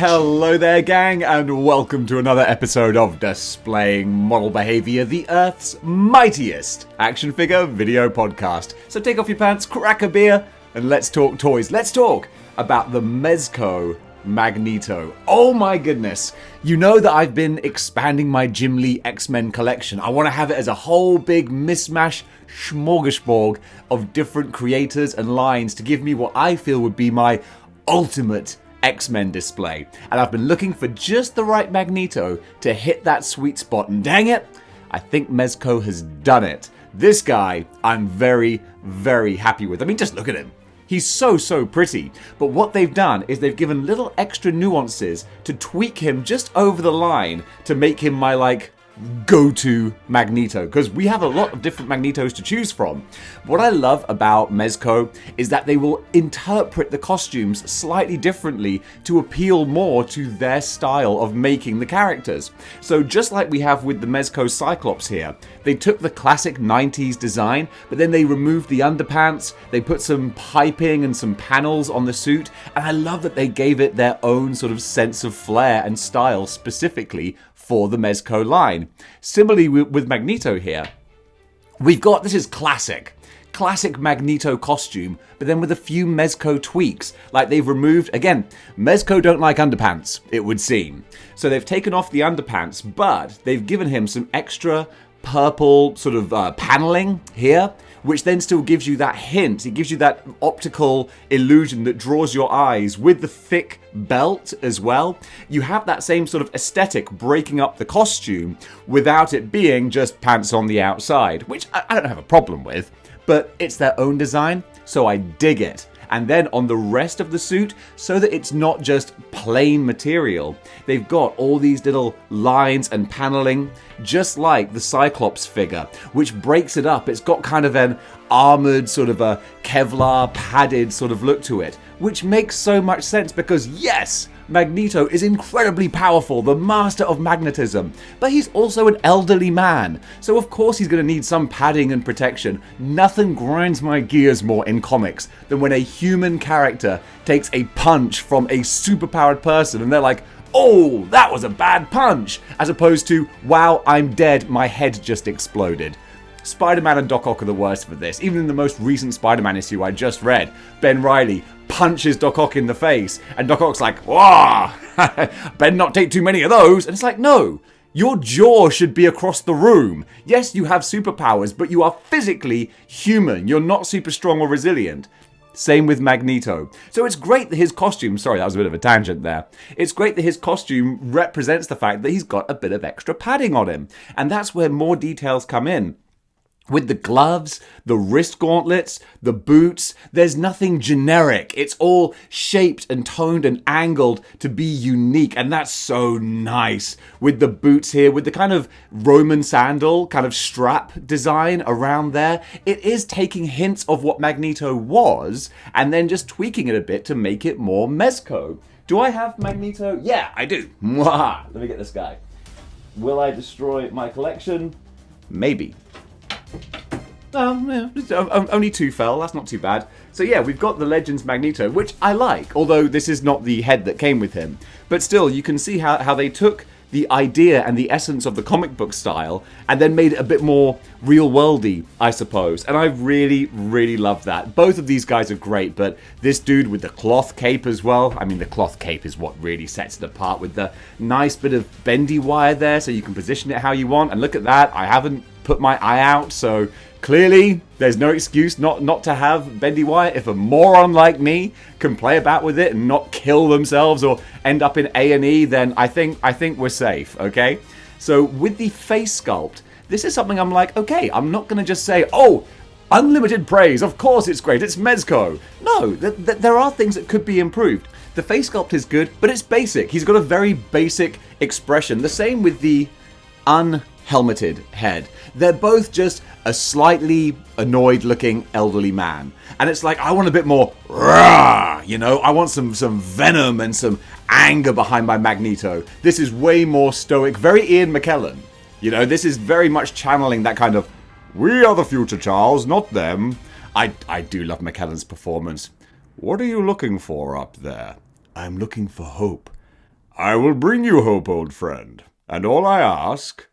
Hello there, gang, and welcome to another episode of Displaying Model Behaviour, the Earth's mightiest action figure video podcast. So take off your pants, crack a beer, and let's talk toys. Let's talk about the Mezco Magneto. Oh my goodness. You know that I've been expanding my Jim Lee X-Men collection. I want to have it as a whole big mismatch smorgasbord of different creators and lines to give me what I feel would be my ultimate X-Men display. And I've been looking for just the right Magneto to hit that sweet spot. And dang it, I think Mezco has done it. This guy, I'm very, very happy with. I mean, just look at him. He's so pretty. But what they've done is they've given little extra nuances to tweak him just over the line to make him my, go-to Magneto, because we have a lot of different Magnetos to choose from. What I love about Mezco is that they will interpret the costumes slightly differently to appeal more to their style of making the characters. So just like we have with the Mezco Cyclops here, they took the classic 90s design, but then they removed the underpants, they put some piping and some panels on the suit, and I love that they gave it their own sort of sense of flair and style specifically for the Mezco line. Similarly with Magneto here, we've got, this is classic Magneto costume, but then with a few Mezco tweaks. Like they've removed, again, Mezco don't like underpants, it would seem. So they've taken off the underpants, but they've given him some extra purple sort of paneling here, which then still gives you that hint. It gives you that optical illusion that draws your eyes with the thick belt as well. You have that same sort of aesthetic breaking up the costume without it being just pants on the outside, which I don't have a problem with, but it's their own design, so I dig it. And then on the rest of the suit, so that it's not just plain material, they've got all these little lines and paneling, just like the Cyclops figure, which breaks it up. It's got kind of an armored, sort of a Kevlar padded sort of look to it, which makes so much sense because yes, Magneto is incredibly powerful, the master of magnetism, but he's also an elderly man, so of course he's going to need some padding and protection. Nothing grinds my gears more in comics than when a human character takes a punch from a superpowered person and they're like, oh, that was a bad punch, as opposed to, wow, I'm dead, my head just exploded. Spider-Man and Doc Ock are the worst for this. Even in the most recent Spider-Man issue I just read, Ben Reilly punches Doc Ock in the face, and Doc Ock's like, whoa, better not take too many of those. And it's like, no, your jaw should be across the room. Yes, you have superpowers, but you are physically human. You're not super strong or resilient. Same with Magneto. So it's great that his costume, sorry, that was a bit of a tangent there. It's great that his costume represents the fact that he's got a bit of extra padding on him. And that's where more details come in. With the gloves, the wrist gauntlets, the boots, there's nothing generic. It's all shaped and toned and angled to be unique, and that's so nice. With the boots here, with the kind of Roman sandal kind of strap design around there, it is taking hints of what Magneto was, and then just tweaking it a bit to make it more Mezco. Do I have Magneto? Yeah, I do. Mwah! Let me get this guy. Will I destroy my collection? Maybe. Only two fell, that's not too bad. So yeah, we've got the Legends Magneto, which I like, although this is not the head that came with him. But still, you can see how they took the idea and the essence of the comic book style and then made it a bit more real-worldy, I suppose. And I really, really love that. Both of these guys are great, but this dude with the cloth cape as well, I mean, the cloth cape is what really sets it apart with the nice bit of bendy wire there so you can position it how you want. And look at that, I haven't put my eye out, so clearly there's no excuse not to have bendy wire. If a moron like me can play about with it and not kill themselves or end up in A&E, then I think we're safe, okay? So with the face sculpt, this is something I'm like, okay, I'm not going to just say, oh, unlimited praise, of course it's great, it's Mezco. No, there are things that could be improved. The face sculpt is good, but it's basic. He's got a very basic expression. The same with the unhelmeted head. They're both just a slightly annoyed looking elderly man. And it's like, I want a bit more rah, you know, I want some venom and some anger behind my Magneto. This is way more stoic, very Ian McKellen. You know, this is very much channeling that kind of, we are the future, Charles, not them. I do love McKellen's performance. What are you looking for up there? I'm looking for hope. I will bring you hope, old friend. And all I ask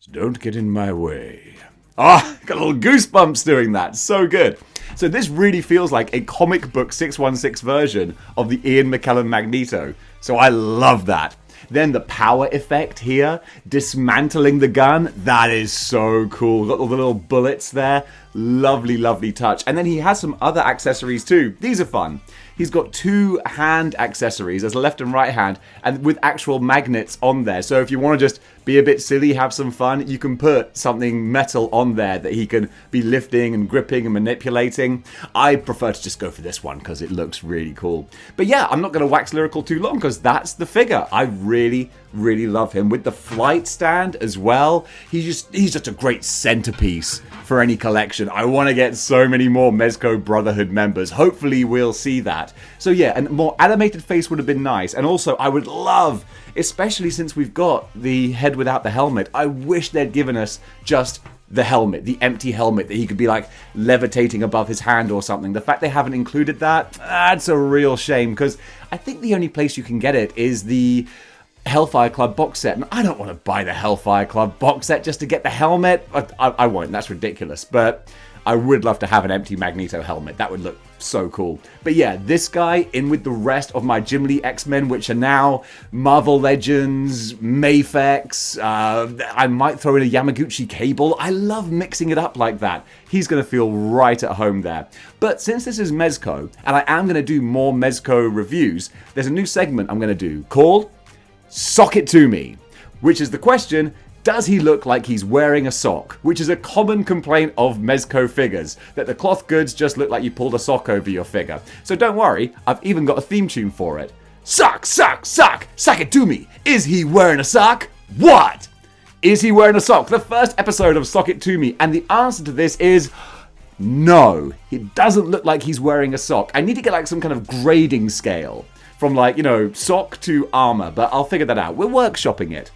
is don't get in my way. Ah, got little goosebumps doing that. So good. So this really feels like a comic book 616 version of the Ian McKellen Magneto. So I love that. Then the power effect here, dismantling the gun, that is so cool. Got all the little bullets there. Lovely, lovely touch. And then he has some other accessories too. These are fun. He's got 2 hand accessories, as a left and right hand, and with actual magnets on there. So if you want to just be a bit silly, have some fun, you can put something metal on there that he can be lifting and gripping and manipulating. I prefer to just go for this one because it looks really cool. But yeah, I'm not going to wax lyrical too long because that's the figure. I really, really love him. With the flight stand as well, he's just a great centerpiece for any collection. I want to get so many more Mezco Brotherhood members. Hopefully we'll see that. So yeah, a more animated face would have been nice. And also I would love, especially since we've got the head without the helmet, I wish they'd given us just the helmet, the empty helmet that he could be like levitating above his hand or something. The fact they haven't included that's a real shame, because I think the only place you can get it is the Hellfire Club box set, and I don't want to buy the Hellfire Club box set just to get the helmet. I won't, that's ridiculous, but I would love to have an empty Magneto helmet. That would look so cool. But yeah, this guy in with the rest of my Jim Lee X-Men, which are now Marvel Legends, Mafex, I might throw in a Yamaguchi Cable. I love mixing it up like that. He's going to feel right at home there. But since this is Mezco, and I am going to do more Mezco reviews, there's a new segment I'm going to do called Sock It To Me, which is the question, does he look like he's wearing a sock? Which is a common complaint of Mezco figures, that the cloth goods just look like you pulled a sock over your figure. So don't worry, I've even got a theme tune for it. Sock, sock, sock, sock it to me. Is he wearing a sock? What? Is he wearing a sock? The first episode of Sock It To Me, and the answer to this is no. It doesn't look like he's wearing a sock. I need to get like some kind of grading scale from like, sock to armor, but I'll figure that out. We're workshopping it.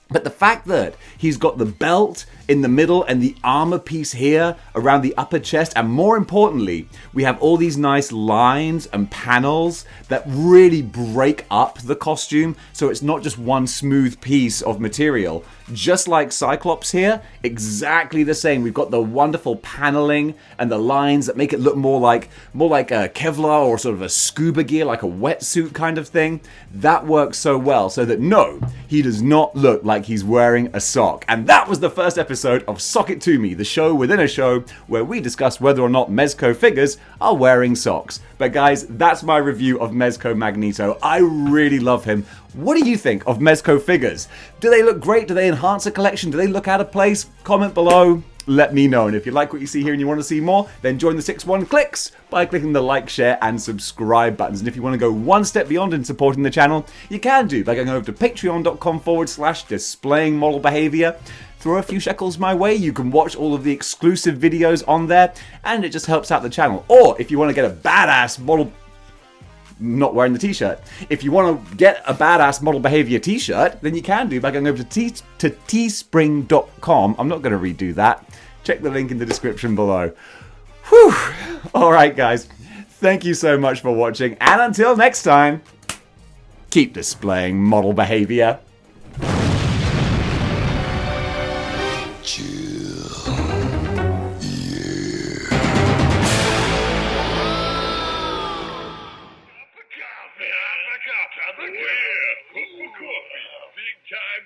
But the fact that he's got the belt in the middle and the armor piece here around the upper chest, and more importantly, we have all these nice lines and panels that really break up the costume, so it's not just one smooth piece of material. Just like Cyclops here, exactly the same. We've got the wonderful paneling and the lines that make it look more like a Kevlar or sort of a scuba gear, like a wetsuit kind of thing. That works so well, so that no, he does not look like he's wearing a sock. And that was the first episode of Sock It To Me, the show within a show where we discuss whether or not Mezco figures are wearing socks. But guys, that's my review of Mezco Magneto. I really love him. What do you think of Mezco figures? Do they look great? Do they enhance a collection? Do they look out of place? Comment below. Let me know. And if you like what you see here and you want to see more, then join the 6-1 Clicks by clicking the like, share, and subscribe buttons. And if you want to go one step beyond in supporting the channel, you can do by going over to patreon.com/displaying model behavior. Throw a few shekels my way, you can watch all of the exclusive videos on there, and it just helps out the channel. Or if you want to get a badass model... not wearing the t-shirt. If you want to get a badass model behavior t-shirt, then you can do by going over to teespring.com. I'm not going to redo that. Check the link in the description below. Whew. Alright guys, thank you so much for watching, and until next time, keep displaying model behavior. Big time